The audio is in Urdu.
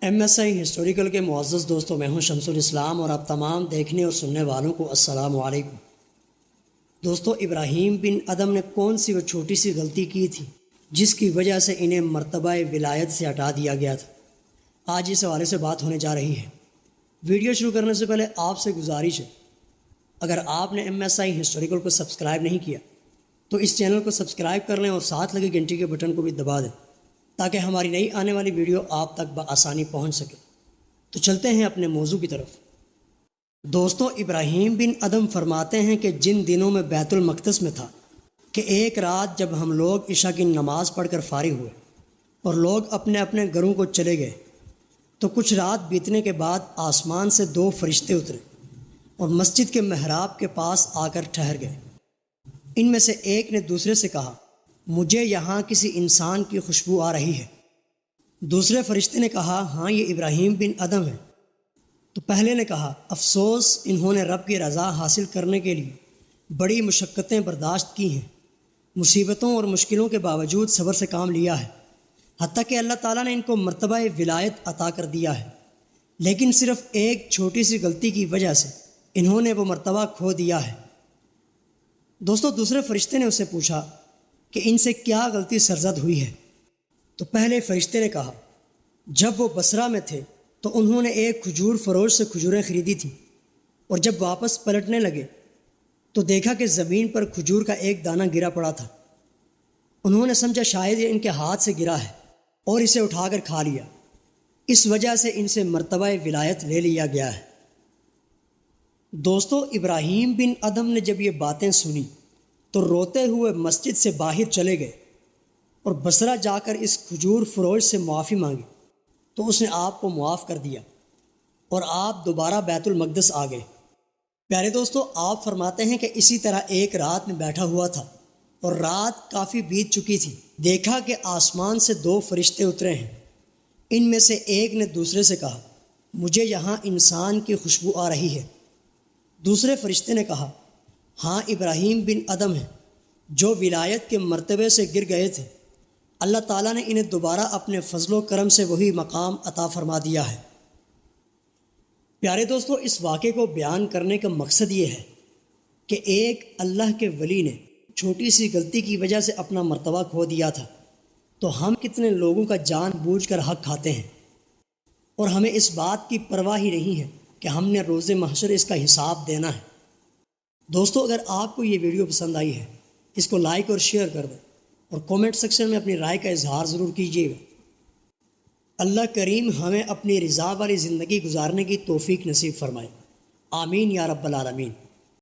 ایم ایس آئی ہسٹوریکل کے معزز دوستوں، میں ہوں شمس الاسلام اور آپ تمام دیکھنے اور سننے والوں کو السلام علیکم۔ دوستو، ابراہیم بن ادم نے کون سی وہ چھوٹی سی غلطی کی تھی جس کی وجہ سے انہیں مرتبہ ولایت سے ہٹا دیا گیا تھا؟ آج اس حوالے سے بات ہونے جا رہی ہے۔ ویڈیو شروع کرنے سے پہلے آپ سے گزارش ہے، اگر آپ نے ایم ایس آئی ہسٹوریکل کو سبسکرائب نہیں کیا تو اس چینل کو سبسکرائب کر لیں اور ساتھ لگے گھنٹی کے بٹن کو بھی دبا دیں تاکہ ہماری نئی آنے والی ویڈیو آپ تک بآسانی پہنچ سکے۔ تو چلتے ہیں اپنے موضوع کی طرف۔ دوستو، ابراہیم بن ادم فرماتے ہیں کہ جن دنوں میں بیت المقدس میں تھا کہ ایک رات جب ہم لوگ عشاء کی نماز پڑھ کر فارغ ہوئے اور لوگ اپنے اپنے گھروں کو چلے گئے تو کچھ رات بیتنے کے بعد آسمان سے 2 فرشتے اترے اور مسجد کے محراب کے پاس آ کر ٹھہر گئے۔ ان میں سے ایک نے دوسرے سے کہا، مجھے یہاں کسی انسان کی خوشبو آ رہی ہے۔ دوسرے فرشتے نے کہا، ہاں، یہ ابراہیم بن ادم ہے۔ تو پہلے نے کہا، افسوس، انہوں نے رب کی رضا حاصل کرنے کے لیے بڑی مشقتیں برداشت کی ہیں، مصیبتوں اور مشکلوں کے باوجود صبر سے کام لیا ہے، حتیٰ کہ اللہ تعالیٰ نے ان کو مرتبہ ولایت عطا کر دیا ہے، لیکن صرف ایک چھوٹی سی غلطی کی وجہ سے انہوں نے وہ مرتبہ کھو دیا ہے۔ دوستو، دوسرے فرشتے نے اسے پوچھا کہ ان سے کیا غلطی سرزد ہوئی ہے؟ تو پہلے فرشتے نے کہا، جب وہ بصرہ میں تھے تو انہوں نے ایک کھجور فروش سے کھجوریں خریدی تھیں، اور جب واپس پلٹنے لگے تو دیکھا کہ زمین پر کھجور کا ایک دانہ گرا پڑا تھا۔ انہوں نے سمجھا شاید یہ ان کے ہاتھ سے گرا ہے اور اسے اٹھا کر کھا لیا، اس وجہ سے ان سے مرتبہ ولایت لے لیا گیا ہے۔ دوستو، ابراہیم بن ادم نے جب یہ باتیں سنی تو روتے ہوئے مسجد سے باہر چلے گئے اور بصرہ جا کر اس کھجور فروش سے معافی مانگی تو اس نے آپ کو معاف کر دیا اور آپ دوبارہ بیت المقدس آ گئے۔ پیارے دوستو، آپ فرماتے ہیں کہ اسی طرح ایک رات میں بیٹھا ہوا تھا اور رات کافی بیت چکی تھی، دیکھا کہ آسمان سے 2 فرشتے اترے ہیں۔ ان میں سے ایک نے دوسرے سے کہا، مجھے یہاں انسان کی خوشبو آ رہی ہے۔ دوسرے فرشتے نے کہا، ہاں، ابراہیم بن ادم ہیں جو ولایت کے مرتبے سے گر گئے تھے، اللہ تعالیٰ نے انہیں دوبارہ اپنے فضل و کرم سے وہی مقام عطا فرما دیا ہے۔ پیارے دوستو، اس واقعے کو بیان کرنے کا مقصد یہ ہے کہ ایک اللہ کے ولی نے چھوٹی سی غلطی کی وجہ سے اپنا مرتبہ کھو دیا تھا، تو ہم کتنے لوگوں کا جان بوجھ کر حق کھاتے ہیں اور ہمیں اس بات کی پرواہ ہی نہیں ہے کہ ہم نے روز محشر اس کا حساب دینا ہے۔ دوستو، اگر آپ کو یہ ویڈیو پسند آئی ہے، اس کو لائک اور شیئر کر دیں اور کومنٹ سیکشن میں اپنی رائے کا اظہار ضرور کیجیے گا۔ اللہ کریم ہمیں اپنی رضا والی زندگی گزارنے کی توفیق نصیب فرمائے، آمین یا رب العالمین۔